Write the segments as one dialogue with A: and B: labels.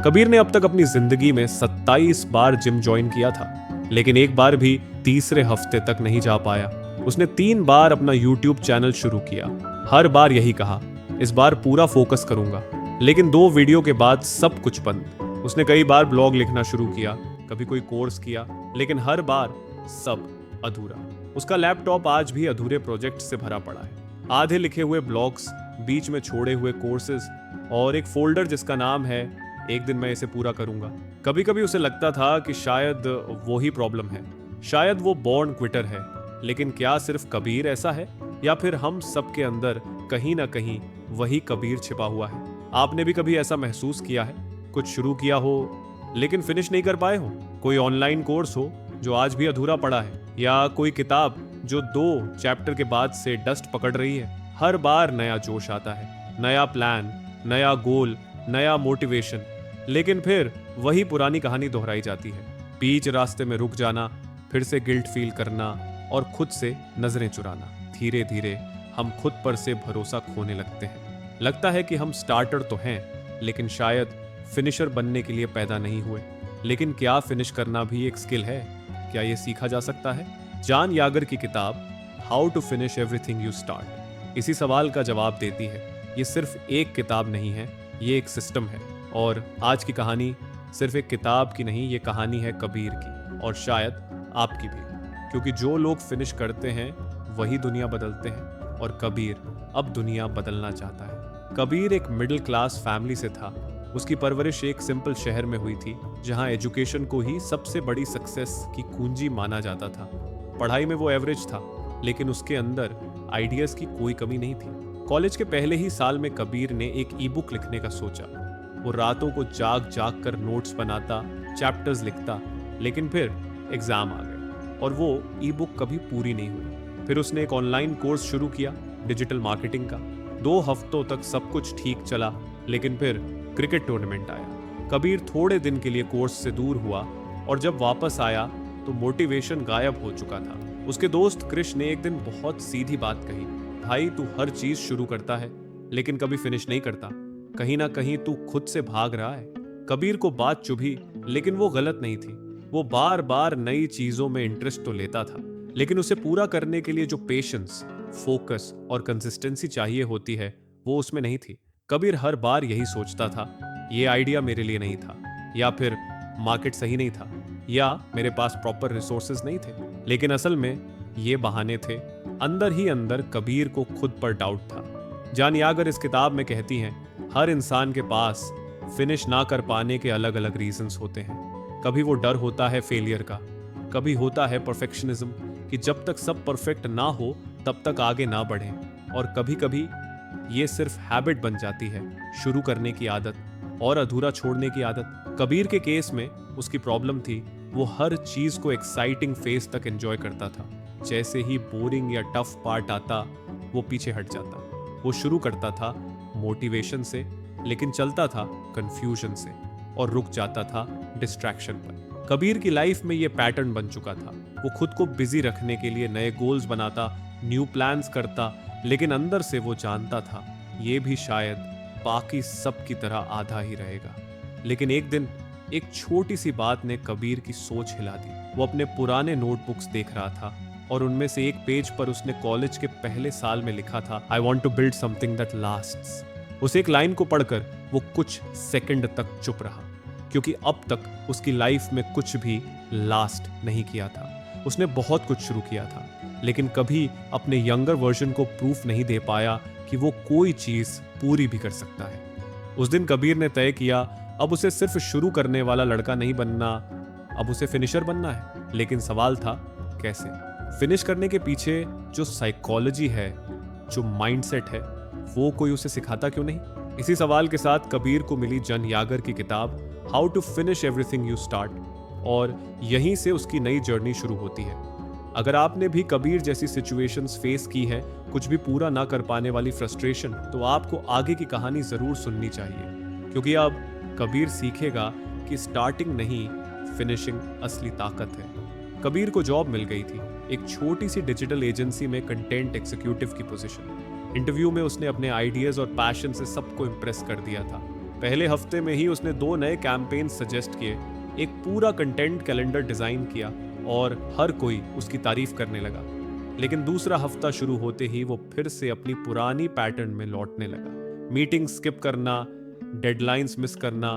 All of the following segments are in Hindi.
A: कबीर ने अब तक अपनी जिंदगी में 27 बार जिम ज्वाइन किया था, लेकिन एक बार भी तीसरे हफ्ते तक नहीं जा पाया। उसने 3 बार अपना यूट्यूब चैनल शुरू किया। हर बार यही कहा, इस बार पूरा फोकस करूंगा, लेकिन 2 वीडियो के बाद सब कुछ बंद। उसने कई बार ब्लॉग लिखना शुरू किया, कभी कोई कोर्स किया, लेकिन हर बार सब अधूरा। उसका लैपटॉप आज भी अधूरे प्रोजेक्ट से भरा पड़ा है। आधे लिखे हुए ब्लॉग्स, बीच में छोड़े हुए कोर्सेज और एक फोल्डर जिसका नाम है एक दिन मैं इसे पूरा करूंगा। कभी कभी उसे लगता था कि शायद वो ही प्रॉब्लम है, शायद वो बॉर्न क्विटर है। लेकिन क्या सिर्फ कबीर ऐसा है, या फिर हम सबके अंदर कहीं ना कहीं वही कबीर छिपा हुआ है? आपने भी कभी ऐसा महसूस किया है? कुछ शुरू किया हो लेकिन फिनिश नहीं कर पाए हो? कोई ऑनलाइन कोर्स हो जो आज भी अधूरा पड़ा है, या कोई किताब जो 2 चैप्टर के बाद से डस्ट पकड़ रही है? हर बार नया जोश आता है, नया प्लान, नया गोल, नया मोटिवेशन, लेकिन फिर वही पुरानी कहानी दोहराई जाती है। बीच रास्ते में रुक जाना, फिर से गिल्ट फील करना और खुद से नजरें चुराना। धीरे धीरे हम खुद पर से भरोसा खोने लगते हैं। लगता है कि हम स्टार्टर तो हैं, लेकिन शायद फिनिशर बनने के लिए पैदा नहीं हुए। लेकिन क्या फिनिश करना भी एक स्किल है? क्या ये सीखा जा सकता है? जॉन यागर की किताब how to finish everything you start इसी सवाल का जवाब देती है। ये सिर्फ एक किताब नहीं है, ये एक सिस्टम है। और आज की कहानी सिर्फ एक किताब की नहीं, ये कहानी है कबीर की, और शायद आपकी भी। क्योंकि जो लोग फिनिश करते हैं वही दुनिया बदलते हैं, और कबीर अब दुनिया बदलना चाहता है। कबीर एक मिडिल क्लास फैमिली से था। उसकी परवरिश एक सिंपल शहर में हुई थी, जहां एजुकेशन को ही सबसे बड़ी सक्सेस की कुंजी माना जाता था। पढ़ाई में वो एवरेज था, लेकिन उसके अंदर आइडियाज की कोई कमी नहीं थी। कॉलेज के पहले ही साल में कबीर ने एक ई बुक लिखने का सोचा। वो रातों को जाग जाग कर नोट्स बनाता, चैप्टर्स लिखता, लेकिन फिर एग्जाम आ गए और वो ई बुक कभी पूरी नहीं हुई। फिर उसने एक ऑनलाइन कोर्स शुरू किया, डिजिटल मार्केटिंग का। 2 हफ्तों तक सब कुछ ठीक चला, लेकिन फिर क्रिकेट टूर्नामेंट आया। कबीर थोड़े दिन के लिए कोर्स से दूर हुआ, और जब वापस आया तो मोटिवेशन गायब हो चुका था। उसके दोस्त क्रिश ने एक दिन बहुत सीधी बात कही, भाई तू हर चीज शुरू करता है लेकिन कभी फिनिश नहीं करता। कहीं ना कहीं तू खुद से भाग रहा है। कबीर को बात चुभी, लेकिन वो गलत नहीं थी। वो बार बार नई चीजों में इंटरेस्ट तो लेता था, लेकिन उसे पूरा करने के लिए जो पेशेंस, फोकस और कंसिस्टेंसी चाहिए होती है, वो उसमें नहीं थी। कबीर हर बार यही सोचता था, ये आइडिया मेरे लिए नहीं था, या फिर मार्केट सही नहीं था, या मेरे पास प्रॉपर रिसोर्सेज नहीं थे। लेकिन असल में ये बहाने थे। अंदर ही अंदर कबीर को खुद पर डाउट था। जॉन यागर इस किताब में कहती हैं, हर इंसान के पास फिनिश ना कर पाने के अलग अलग रीजंस होते हैं। कभी वो डर होता है फेलियर का, कभी होता है परफेक्शनिज्म कि जब तक सब परफेक्ट ना हो तब तक आगे ना बढ़ें, और कभी कभी ये सिर्फ हैबिट बन जाती है, शुरू करने की आदत और अधूरा छोड़ने की आदत। कबीर के केस में उसकी प्रॉब्लम थी, वो हर चीज को एक्साइटिंग फेज तक एंजॉय करता था। जैसे ही बोरिंग या टफ पार्ट आता, वो पीछे हट जाता। वो शुरू करता था मोटिवेशन से, लेकिन चलता था कंफ्यूजन से, और रुक जाता था डिस्ट्रैक्शन पर। कबीर की लाइफ में ये पैटर्न बन चुका था। वो खुद को बिजी रखने के लिए नए गोल्स बनाता, न्यू प्लान्स करता, लेकिन अंदर से वो जानता था ये भी शायद बाकी सब की तरह आधा ही रहेगा। लेकिन एक दिन एक छोटी सी बात ने कबीर की सोच हिला दी। वो अपने पुराने नोटबुक्स देख रहा था, और उनमें से एक पेज पर उसने कॉलेज के पहले साल में लिखा था, I want to build something that lasts. उस एक लाइन को पढ़कर वो कुछ सेकंड तक चुप रहा, क्योंकि अब तक उसकी लाइफ में कुछ भी लास्ट नहीं किया था। उसने बहुत कुछ शुरू किया था, लेकिन कभी अपने यंगर वर्जन को प्रूफ नहीं दे पाया कि वो कोई चीज पूरी भी कर सकता है। उस दिन कबीर ने तय किया, अब उसे सिर्फ शुरू करने वाला लड़का नहीं बनना, अब उसे फिनिशर बनना है। लेकिन सवाल था कैसे? फिनिश करने के पीछे जो साइकोलॉजी है, जो माइंडसेट है, वो कोई उसे सिखाता क्यों नहीं? इसी सवाल के साथ कबीर को मिली जॉन यागर की किताब how to finish everything you start, और यहीं से उसकी नई जर्नी शुरू होती है। अगर आपने भी कबीर जैसी सिचुएशंस फेस की है, कुछ भी पूरा ना कर पाने वाली फ्रस्ट्रेशन, तो आपको आगे की कहानी जरूर सुननी चाहिए, क्योंकि अब कबीर सीखेगा कि स्टार्टिंग नहीं, फिनिशिंग असली ताकत है। कबीर को जॉब मिल गई थी, एक छोटी सी डिजिटल एजेंसी में कंटेंट एग्जीक्यूटिव की पोजीशन। इंटरव्यू में उसने अपने आइडियाज और पैशन से सबको इम्प्रेस कर दिया था। पहले हफ्ते में ही उसने 2 नए कैंपेन सजेस्ट किए, एक पूरा कंटेंट कैलेंडर डिजाइन किया और हर कोई उसकी तारीफ करने लगा। लेकिन दूसरा हफ्ता शुरू होते ही वो फिर से अपनी पुरानी पैटर्न में लौटने लगा। मीटिंग स्किप करना, डेडलाइंस मिस करना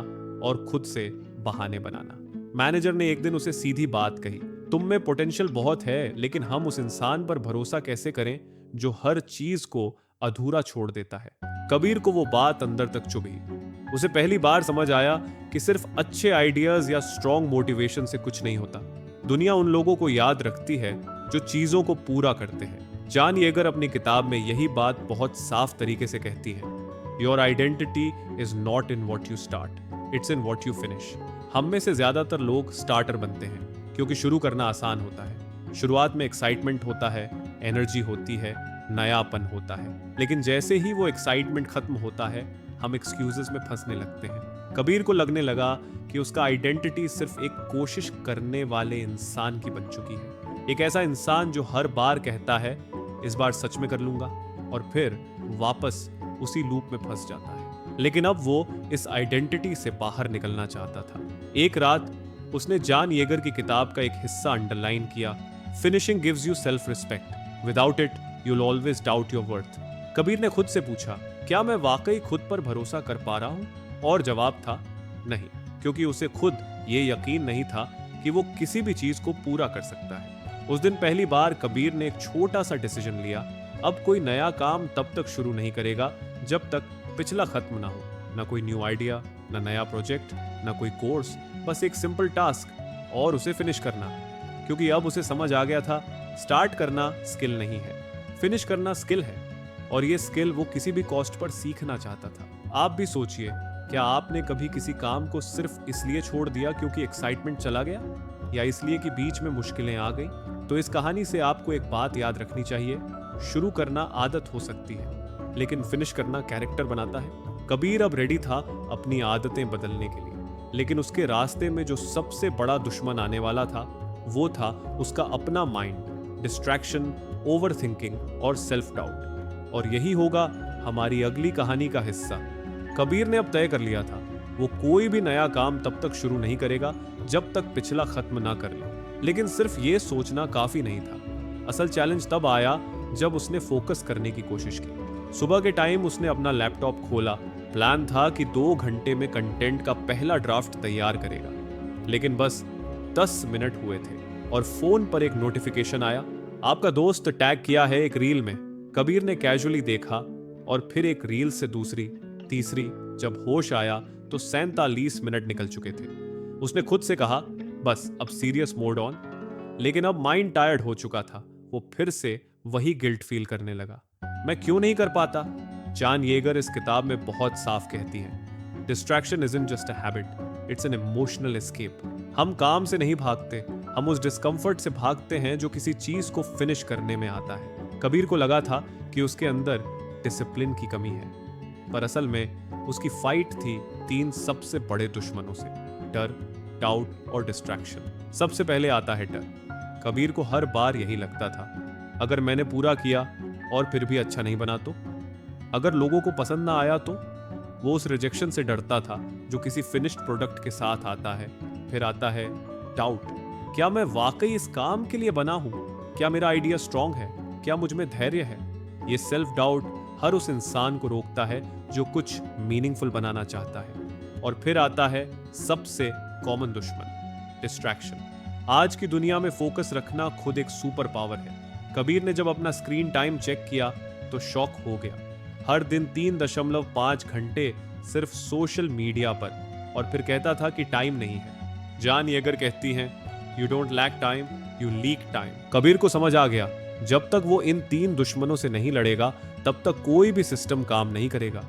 A: और खुद से बहाने बनाना। मैनेजर ने एक दिन उसे सीधी बात कही, तुम में पोटेंशियल बहुत है, लेकिन हम उस इंसान पर भरोसा कैसे करें जो हर चीज को अधूरा छोड़ देता है। कबीर को वो बात अंदर तक चुभी। उसे पहली बार समझ आया कि सिर्फ अच्छे आइडियाज या स्ट्रॉन्ग मोटिवेशन से कुछ नहीं होता। दुनिया उन लोगों को याद रखती है जो चीजों को पूरा करते हैं। जॉन येगर अपनी किताब में यही बात बहुत साफ तरीके से कहती है, your identity is not in what you start, it's in what you finish. हम में से ज्यादातर लोग स्टार्टर बनते हैं क्योंकि शुरू करना आसान होता है। शुरुआत में एक्साइटमेंट होता है, एनर्जी होती है, नयापन होता है, लेकिन जैसे ही वो एक्साइटमेंट खत्म होता है हम एक्सक्यूजेस में फंसने लगते हैं। कबीर को लगने लगा कि उसका आइडेंटिटी सिर्फ एक कोशिश करने वाले इंसान की बन चुकी है, एक ऐसा इंसान जो हर बार कहता है इस बार सच में कर लूंगा और फिर वापस उसी लूप में फंस जाता है। लेकिन अब वो इस आइडेंटिटी से बाहर निकलना चाहता था। एक रात उसने जॉन येगर की किताब का एक हिस्सा अंडरलाइन किया, finishing gives you self respect, without it you will always doubt your worth. Kabir ने खुद से पूछा, क्या मैं वाकई खुद पर भरोसा कर पा रहा हूं? और जवाब था नहीं, क्योंकि उसे खुद ये यकीन नहीं था कि वो किसी भी चीज को पूरा कर सकता है। उस दिन पहली बार कबीर ने एक छोटा सा डिसीजन लिया, अब कोई नया काम तब तक शुरू नहीं करेगा जब तक पिछला खत्म ना हो। ना कोई न्यू आइडिया, ना नया प्रोजेक्ट, ना कोई कोर्स, बस एक सिंपल टास्क और उसे फिनिश करना। क्योंकि अब उसे समझ आ गया था, स्टार्ट करना स्किल नहीं है, फिनिश करना स्किल है, और ये स्किल वो किसी भी कॉस्ट पर सीखना चाहता था। आप भी सोचिए, क्या आपने कभी किसी काम को सिर्फ इसलिए छोड़ दिया क्योंकि एक्साइटमेंट चला गया, या इसलिए कि बीच में मुश्किलें आ गई? तो इस कहानी से आपको एक बात याद रखनी चाहिए, शुरू करना आदत हो सकती है, लेकिन फिनिश करना कैरेक्टर बनाता है। कबीर अब रेडी था अपनी आदतें बदलने के लिए, लेकिन उसके रास्ते में जो सबसे बड़ा दुश्मन आने वाला था वो था उसका अपना माइंड, डिस्ट्रैक्शन, ओवरथिंकिंग और सेल्फ डाउट। और यही होगा हमारी अगली कहानी का हिस्सा। कबीर ने अब तय कर लिया था, वो कोई भी नया काम तब तक शुरू नहीं करेगा जब तक पिछला खत्म ना कर ले। लेकिन सिर्फ ये सोचना काफी नहीं था। असल चैलेंज तब आया जब उसने फोकस करने की कोशिश की। सुबह के टाइम उसने अपना लैपटॉप खोला। प्लान था कि 2 घंटे में कंटेंट का पहला ड्राफ्ट तैयार करेगा, लेकिन बस 10 मिनट हुए थे और फोन पर एक नोटिफिकेशन आया, आपका दोस्त टैग किया है एक रील में। कबीर ने कैजुअली देखा और फिर एक रील से दूसरी, तीसरी। जब होश आया तो 47 मिनट निकल चुके थे। उसने खुद से कहा, बस अब सीरियस मोड ऑन। लेकिन अब माइंड टायर्ड हो चुका था। वो फिर से वही गिल्ट फील करने लगा, मैं क्यों नहीं कर पाता? जॉन येगर इस किताब में बहुत साफ कहती है, distraction isn't just a habit, it's an emotional escape. हम काम से नहीं भागते, हम उस डिस्कम्फर्ट से भागते हैं जो किसी चीज को फिनिश करने में आता है। कबीर को लगा था कि उसके अंदर डिसिप्लिन की कमी है, पर असल में उसकी फाइट थी 3 सबसे बड़े दुश्मनों से, डर, डाउट और डिस्ट्रैक्शन। सबसे पहले आता है डर। कबीर को हर बार यही लगता था, अगर मैंने पूरा किया और फिर भी अच्छा नहीं बना तो, अगर लोगों को पसंद ना आया तो। वो उस रिजेक्शन से डरता था जो किसी फिनिश्ड प्रोडक्ट के साथ आता है। फिर आता है डाउट, क्या मैं वाकई इस काम के लिए बना हूं? क्या मेरा आइडिया स्ट्रांग है? क्या मुझ में धैर्य है? ये सेल्फ डाउट हर उस इंसान को रोकता है जो कुछ मीनिंगफुल बनाना चाहता है। और फिर आता है सबसे कॉमन दुश्मन, डिस्ट्रैक्शन। आज की दुनिया में फोकस रखना खुद एक सुपर पावर है। कबीर ने जब अपना स्क्रीन टाइम चेक किया तो शॉक हो गया। हर दिन 3.5 घंटे सिर्फ सोशल मीडिया पर, और फिर कहता था कि टाइम नहीं है। जॉन येगर कहती हैं, you don't lack time, you leak time. Kabir को समझ आ गया, जब तक वो इन 3 दुश्मनों से नहीं लड़ेगा तब तक कोई भी सिस्टम काम नहीं करेगा।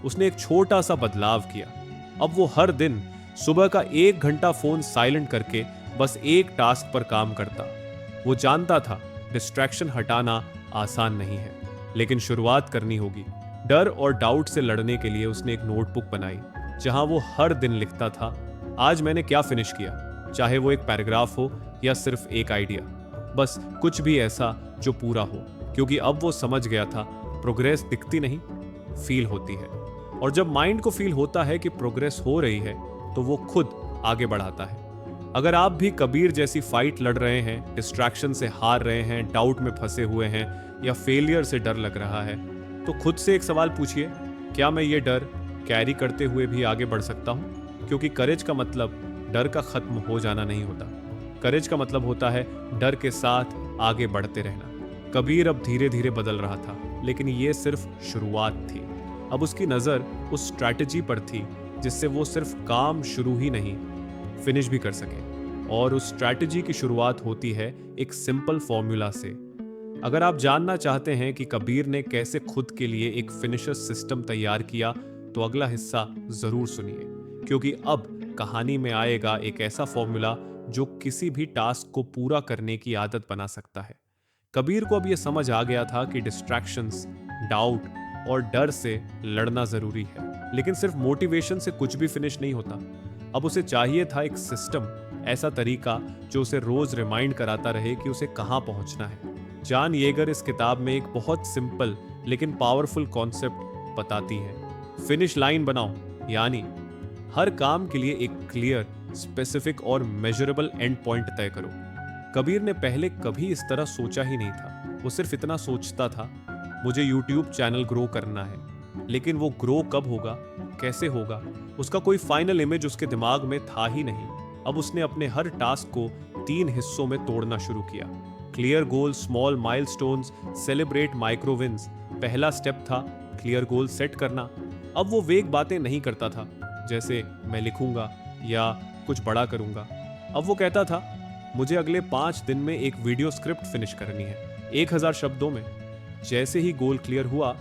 A: उसने एक छोटा सा बदलाव किया। अब वो हर दिन सुबह का 1 घंटा फोन साइलेंट करके बस एक टास्क पर काम करता। वो जानता था डिस्ट्रैक्शन हटाना आसान नहीं है, लेकिन शुरुआत करनी होगी। डर और डाउट से लड़ने के लिए उसने एक नोटबुक बनाई जहां वो हर दिन लिखता था, आज मैंने क्या फिनिश किया, चाहे वो एक पैराग्राफ हो या सिर्फ एक आइडिया, बस कुछ भी ऐसा जो पूरा हो। क्योंकि अब वो समझ गया था, प्रोग्रेस दिखती नहीं, फील होती है। और जब माइंड को फील होता है कि प्रोग्रेस हो रही है तो वो खुद आगे बढ़ाता है। अगर आप भी कबीर जैसी फाइट लड़ रहे हैं, डिस्ट्रैक्शन से हार रहे हैं, डाउट में फंसे हुए हैं या फेलियर से डर लग रहा है, तो खुद से एक सवाल पूछिए, क्या मैं ये डर कैरी करते हुए भी आगे बढ़ सकता हूँ? क्योंकि करेज का मतलब डर का खत्म हो जाना नहीं होता। करेज का मतलब होता है डर के साथ आगे बढ़ते रहना। कबीर अब धीरे धीरे बदल रहा था, लेकिन ये सिर्फ शुरुआत थी। अब उसकी नज़र उस स्ट्रैटेजी पर थी जिससे वो सिर्फ काम शुरू ही नहीं, फिनिश भी कर सके। और उस स्ट्रैटेजी की शुरुआत होती है एक सिंपल फॉर्मूला से। अगर आप जानना चाहते हैं कि कबीर ने कैसे खुद के लिए एक फिनिशर सिस्टम तैयार किया, तो अगला हिस्सा जरूर सुनिए, क्योंकि अब कहानी में आएगा एक ऐसा फॉर्मूला जो किसी भी टास्क को पूरा करने की आदत बना सकता है। कबीर को अब यह समझ आ गया था कि डिस्ट्रैक्शंस, डाउट और डर से लड़ना जरूरी है, लेकिन सिर्फ मोटिवेशन से कुछ भी फिनिश नहीं होता। अब उसे चाहिए था एक सिस्टम, ऐसा तरीका जो उसे रोज रिमाइंड कराता रहे कि उसे कहां पहुंचना है। जॉन येगर इस किताब में एक बहुत सिंपल लेकिन पावरफुल कॉन्सेप्ट बताती है। फिनिश लाइन बनाओ, यानी हर काम के लिए एक क्लियर, स्पेसिफिक और मेजरेबल एंड पॉइंट तय करो। कबीर ने पहले कभी इस तरह सोचा ही नहीं था। वो सिर्फ इतना सोचता था, मुझे यूट्यूब चैनल ग्रो करना है, लेकिन वो ग्रो कब होगा, कैसे होगा, उसका कोई फाइनल इमेज उसके दिमाग में था ही नहीं। अब उसने अपने हर टास्क को 3 हिस्सों में तोड़ना शुरू किया। Clear goal, small milestones, celebrate micro wins. पहला स्टेप था क्लियर गोल सेट करना। अब वो वेग बातें नहीं करता था, जैसे मैं लिखूंगा या कुछ बड़ा करूंगा। अब वो कहता था, मुझे अगले 5 दिन में एक वीडियो स्क्रिप्ट फिनिश करनी है, 1000 शब्दों में। जैसे ही गोल क्लियर हुआ,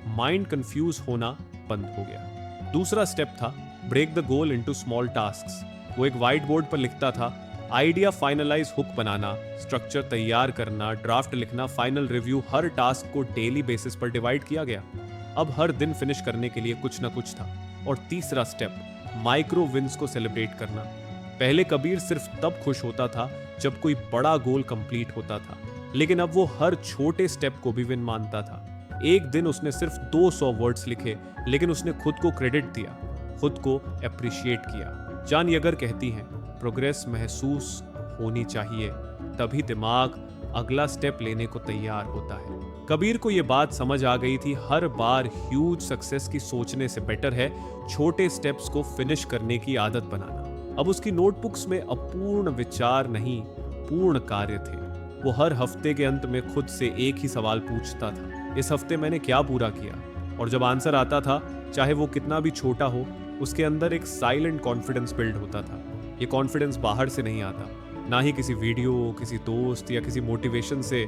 A: माइंड कंफ्यूज होना बंद हो गया। दूसरा स्टेप था break the goal into small tasks. वो एक व्हाइट बोर्ड पर लिखता था, आइडिया फाइनलाइज हुक बनाना, स्ट्रक्चर तैयार करना, ड्राफ्ट लिखना, फाइनल रिव्यू। हर टास्क को डेली बेसिस पर डिवाइड किया गया। अब हर दिन फिनिश करने के लिए कुछ ना कुछ था। और तीसरा स्टेप, माइक्रो विंस को सेलिब्रेट करना। पहले कबीर सिर्फ तब खुश होता था जब कोई बड़ा गोल कंप्लीट होता था, लेकिन अब वो हर छोटे स्टेप को भी विन मानता था। एक दिन उसने सिर्फ 200 वर्ड्स लिखे, लेकिन उसने खुद को क्रेडिट दिया, खुद को अप्रिशिएट किया। जॉन येगर कहती हैं, प्रोग्रेस महसूस होनी चाहिए, तभी दिमाग अगला स्टेप लेने को तैयार होता है। कबीर को यह बात समझ आ गई थी, हर बार ह्यूज सक्सेस की सोचने से बेटर है छोटे स्टेप्स को फिनिश करने की आदत बनाना। अब उसकी नोटबुक्स में अपूर्ण विचार नहीं, पूर्ण कार्य थे। वो हर हफ्ते के अंत में खुद से एक ही सवाल पूछता था, इस हफ्ते मैंने क्या पूरा किया? और जब आंसर आता था, चाहे वो कितना भी छोटा हो, उसके अंदर एक साइलेंट कॉन्फिडेंस बिल्ड होता था। ये कॉन्फिडेंस बाहर से नहीं आता, ना ही किसी वीडियो, किसी दोस्त या किसी मोटिवेशन से।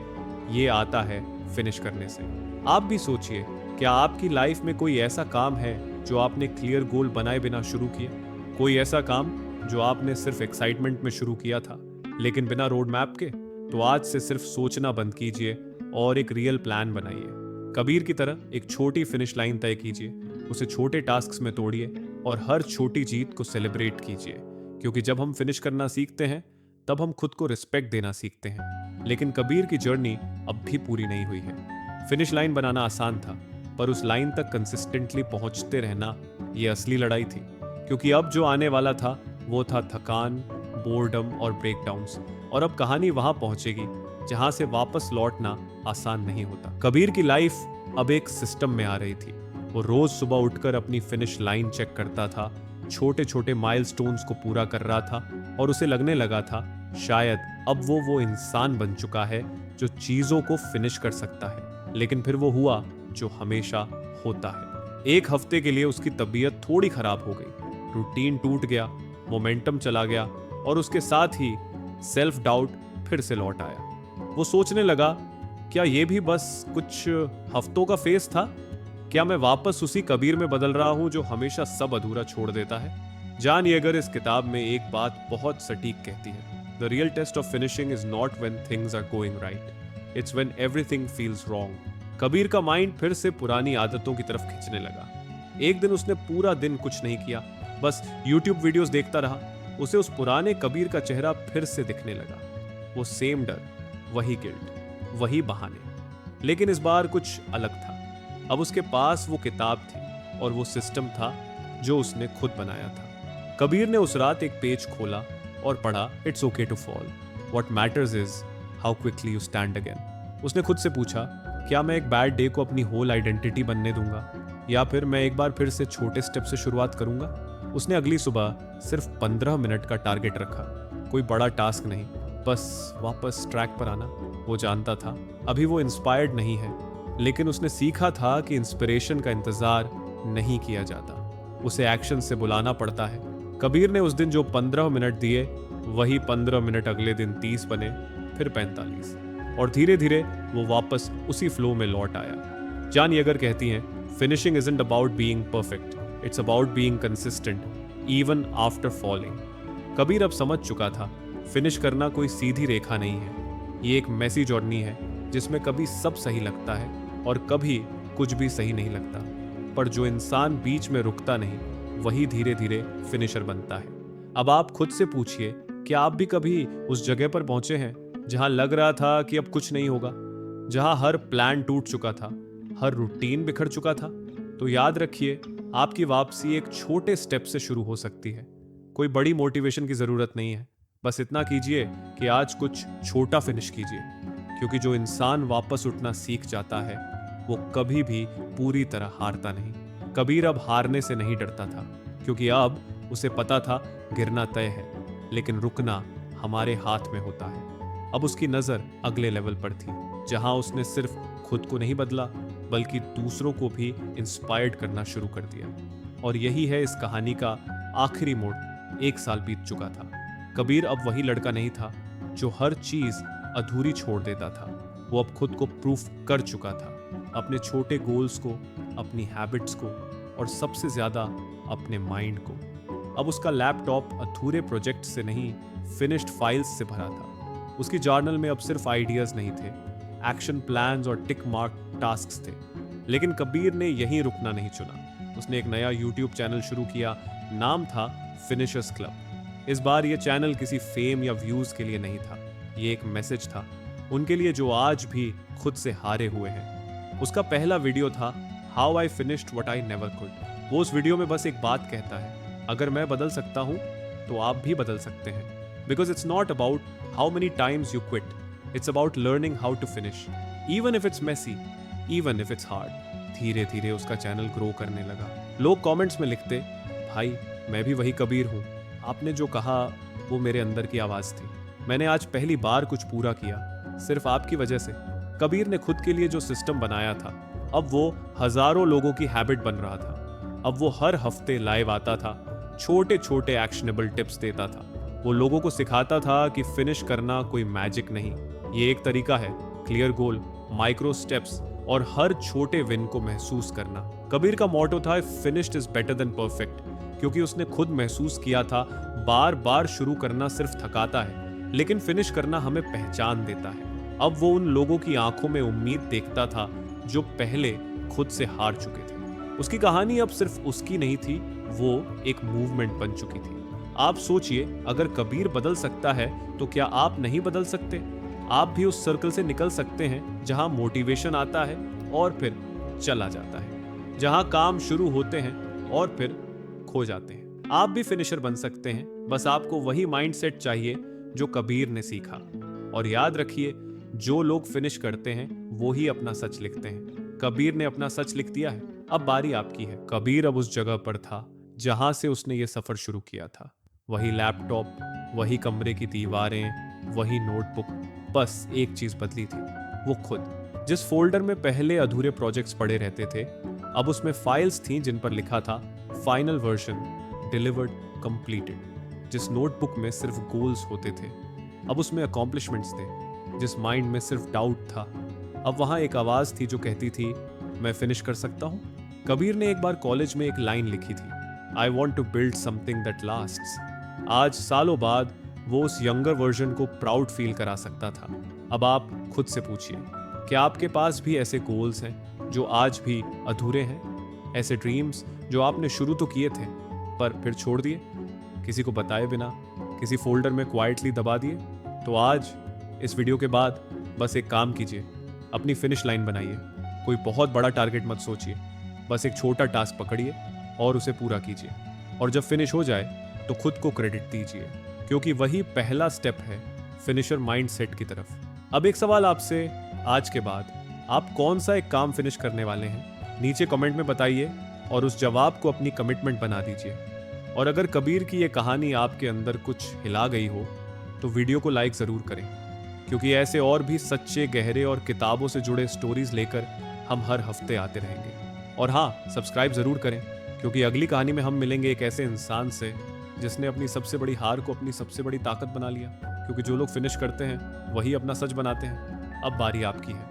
A: ये आता है फिनिश करने से। आप भी सोचिए, क्या आपकी लाइफ में कोई ऐसा काम है जो आपने क्लियर गोल बनाए बिना शुरू किया? कोई ऐसा काम जो आपने सिर्फ एक्साइटमेंट में शुरू किया था, लेकिन बिना रोड मैप के? तो आज से सिर्फ सोचना बंद कीजिए और एक रियल प्लान बनाइए। कबीर की तरह एक छोटी फिनिश लाइन तय कीजिए, उसे छोटे टास्क्स में तोड़िए और हर छोटी जीत को सेलिब्रेट कीजिए। क्योंकि जब हम फिनिश करना सीखते हैं, तब हम खुद को रिस्पेक्ट देना सीखते हैं। लेकिन कबीर की जर्नी अब भी पूरी नहीं हुई है। फिनिश लाइन बनाना आसान था, पर उस लाइन तक कंसिस्टेंटली पहुंचते रहना ये असली लड़ाई थी। क्योंकि अब जो आने वाला था वो था थकान, बोर्डम और ब्रेकडाउन्स। और अब कहानी वहां पहुंचेगी जहां से वापस लौटना आसान नहीं होता। कबीर की लाइफ अब एक सिस्टम में आ रही थी। वो रोज सुबह उठकर अपनी फिनिश लाइन चेक करता था, छोटे छोटे माइलस्टोन्स को पूरा कर रहा था और उसे लगने लगा था शायद अब वो इंसान बन चुका है जो चीजों को फिनिश कर सकता है। लेकिन फिर वो हुआ जो हमेशा होता है। एक हफ्ते के लिए उसकी तबीयत थोड़ी खराब हो गई, रूटीन टूट गया, मोमेंटम चला गया और उसके साथ ही सेल्फ डाउट फिर से लौट आया। वो सोचने लगा, क्या ये भी बस कुछ हफ्तों का फेज था? क्या मैं वापस उसी कबीर में बदल रहा हूं जो हमेशा सब अधूरा छोड़ देता है? जॉन येगर इस किताब में एक बात बहुत सटीक कहती है, the real test of finishing is not when things are going right, it's when everything feels wrong. Kabir का माइंड फिर से पुरानी आदतों की तरफ खींचने लगा। एक दिन उसने पूरा दिन कुछ नहीं किया, बस यूट्यूब वीडियोस देखता रहा। उसे उस पुराने कबीर का चेहरा फिर से दिखने लगा, वो सेम डर, वही गिल्ट, वही बहाने। लेकिन इस बार कुछ अलग था। अब उसके पास वो किताब थी, और वो सिस्टम था जो उसने खुद बनाया था। कबीर ने उस रात एक पेज खोला और पढ़ा, it's okay to fall, what matters is how quickly you stand again. उसने खुद से पूछा, क्या मैं एक बैड डे को अपनी होल आइडेंटिटी बनने दूंगा, या फिर मैं एक बार फिर से छोटे स्टेप से शुरुआत करूंगा। उसने अगली सुबह सिर्फ 15 मिनट का टारगेट रखा, कोई बड़ा टास्क नहीं, बस वापस ट्रैक पर आना। वो जानता था अभी वो इंस्पायर्ड नहीं है, लेकिन उसने सीखा था कि इंस्पिरेशन का इंतजार नहीं किया जाता, उसे एक्शन से बुलाना पड़ता है। कबीर ने उस दिन जो 15 मिनट दिए, वही 15 मिनट अगले दिन 30 बने, फिर 45, और धीरे धीरे वो वापस उसी फ्लो में लौट आया। जान येगर कहती हैं, finishing isn't about being perfect, it's about being consistent even after falling. Kabir अब समझ चुका था, फिनिश करना कोई सीधी रेखा नहीं है, ये एक मैसी जर्नी है जिसमें कभी सब सही लगता है और कभी कुछ भी सही नहीं लगता, पर जो इंसान बीच में रुकता नहीं, वही धीरे धीरे फिनिशर बनता है। अब आप खुद से पूछिए, क्या आप भी कभी उस जगह पर पहुंचे हैं जहां लग रहा था कि अब कुछ नहीं होगा, जहां हर प्लान टूट चुका था, हर रूटीन बिखर चुका था? तो याद रखिए, आपकी वापसी एक छोटे स्टेप से शुरू हो सकती है। कोई बड़ी मोटिवेशन की जरूरत नहीं है, बस इतना कीजिए कि आज कुछ छोटा फिनिश कीजिए, क्योंकि जो इंसान वापस उठना सीख जाता है वो कभी भी पूरी तरह हारता नहीं। कबीर अब हारने से नहीं डरता था, क्योंकि अब उसे पता था गिरना तय है, लेकिन रुकना हमारे हाथ में होता है। अब उसकी नजर अगले लेवल पर थी, जहां उसने सिर्फ खुद को नहीं बदला, बल्कि दूसरों को भी इंस्पायर्ड करना शुरू कर दिया। और यही है इस कहानी का आखिरी मोड़। 1 साल बीत चुका था। कबीर अब वही लड़का नहीं था जो हर चीज अधूरी छोड़ देता था। वो अब खुद को प्रूफ कर चुका था, अपने छोटे गोल्स को, अपनी हैबिट्स को, और सबसे ज्यादा अपने माइंड को। अब उसका लैपटॉप अधूरे प्रोजेक्ट से नहीं, फिनिश्ड फाइल्स से भरा था। उसकी जर्नल में अब सिर्फ आइडियाज नहीं थे, एक्शन प्लान्स और टिक मार्क टास्क्स थे। लेकिन कबीर ने यहीं रुकना नहीं चुना। उसने एक नया यूट्यूब चैनल शुरू किया, नाम था फिनिशर्स क्लब। इस बार ये चैनल किसी फेम या व्यूज के लिए नहीं था, ये एक मैसेज था उनके लिए जो आज भी खुद से हारे हुए हैं। उसका पहला वीडियो था how I finished what I never could. वो उस वीडियो में बस एक बात कहता है, अगर मैं बदल सकता हूं तो आप भी बदल सकते हैं। Because it's not about how many times you quit, it's about learning how to finish, even if it's messy, even if it's hard. धीरे धीरे उसका चैनल ग्रो करने लगा। लोग कमेंट्स में लिखते, भाई मैं भी वही कबीर हूँ, आपने जो कहा वो मेरे अंदर की आवाज थी, मैंने आज पहली बार कुछ पूरा किया, सिर्फ आपकी वजह से। कबीर ने खुद के लिए जो सिस्टम बनाया था, अब वो हजारों लोगों की हैबिट बन रहा था। अब वो हर हफ्ते लाइव आता था, छोटे छोटे एक्शनेबल टिप्स देता था। वो लोगों को सिखाता था कि फिनिश करना कोई मैजिक नहीं, ये एक तरीका है, क्लियर गोल, माइक्रो स्टेप्स और हर छोटे विन को महसूस करना। कबीर का मोटो था finished is better than perfect, क्योंकि उसने खुद महसूस किया था बार बार शुरू करना सिर्फ थकाता है, लेकिन फिनिश करना हमें पहचान देता है। अब वो उन लोगों की आंखों में उम्मीद देखता था जो पहले खुद से हार चुके थे। उसकी कहानी अब सिर्फ उसकी नहीं थी, वो एक मूवमेंट बन चुकी थी। आप सोचिए, अगर कबीर बदल सकता है तो क्या आप नहीं बदल सकते? आप भी उस सर्कल से निकल सकते हैं जहां मोटिवेशन आता है और फिर चला जाता है, जहां काम शुरू होते हैं और फिर खो जाते हैं। आप भी फिनिशर बन सकते हैं, बस आपको वही माइंडसेट चाहिए जो कबीर ने सीखा। और याद रखिए, जो लोग फिनिश करते हैं वो ही अपना सच लिखते हैं। कबीर ने अपना सच लिख दिया है, अब बारी आपकी है। कबीर अब उस जगह पर था जहां से उसने ये सफर शुरू किया था। वही लैपटॉप, वही कमरे की दीवारें, वही नोटबुक, बस एक चीज बदली थी, वो खुद। जिस फोल्डर में पहले अधूरे प्रोजेक्ट्स पड़े रहते थे, अब उसमें फाइल्स थीं जिन पर लिखा था फाइनल वर्जन डिलीवर्ड कंप्लीटेड। जिस नोटबुक में सिर्फ गोल्स होते थे, अब उसमें अकॉम्प्लिशमेंट्स थे। जिस माइंड में सिर्फ डाउट था, अब वहां एक आवाज थी जो कहती थी, मैं फिनिश कर सकता हूं। कबीर ने एक बार कॉलेज में एक लाइन लिखी थी, I want to build something that lasts. आज सालों बाद वो उस यंगर वर्जन को प्राउड फील करा सकता था। अब आप खुद से पूछिए, क्या आपके पास भी ऐसे गोल्स हैं जो आज भी अधूरे हैं? ऐसे ड्रीम्स जो आपने शुरू तो किए थे पर फिर छोड़ दिए, किसी को बताए बिना, किसी फोल्डर में क्वाइटली दबा दिए? तो आज इस वीडियो के बाद बस एक काम कीजिए, अपनी फिनिश लाइन बनाइए। कोई बहुत बड़ा टारगेट मत सोचिए, बस एक छोटा टास्क पकड़िए और उसे पूरा कीजिए, और जब फिनिश हो जाए तो खुद को क्रेडिट दीजिए, क्योंकि वही पहला स्टेप है फिनिशर माइंडसेट की तरफ। अब एक सवाल आपसे, आज के बाद आप कौन सा एक काम फिनिश करने वाले हैं? नीचे कमेंट में बताइए और उस जवाब को अपनी कमिटमेंट बना दीजिए। और अगर कबीर की ये कहानी आपके अंदर कुछ हिला गई हो तो वीडियो को लाइक ज़रूर करें, क्योंकि ऐसे और भी सच्चे, गहरे और किताबों से जुड़े स्टोरीज लेकर हम हर हफ्ते आते रहेंगे। और हाँ, सब्सक्राइब ज़रूर करें, क्योंकि अगली कहानी में हम मिलेंगे एक ऐसे इंसान से जिसने अपनी सबसे बड़ी हार को अपनी सबसे बड़ी ताकत बना लिया, क्योंकि जो लोग फिनिश करते हैं वही अपना सच बनाते हैं। अब बारी आपकी है।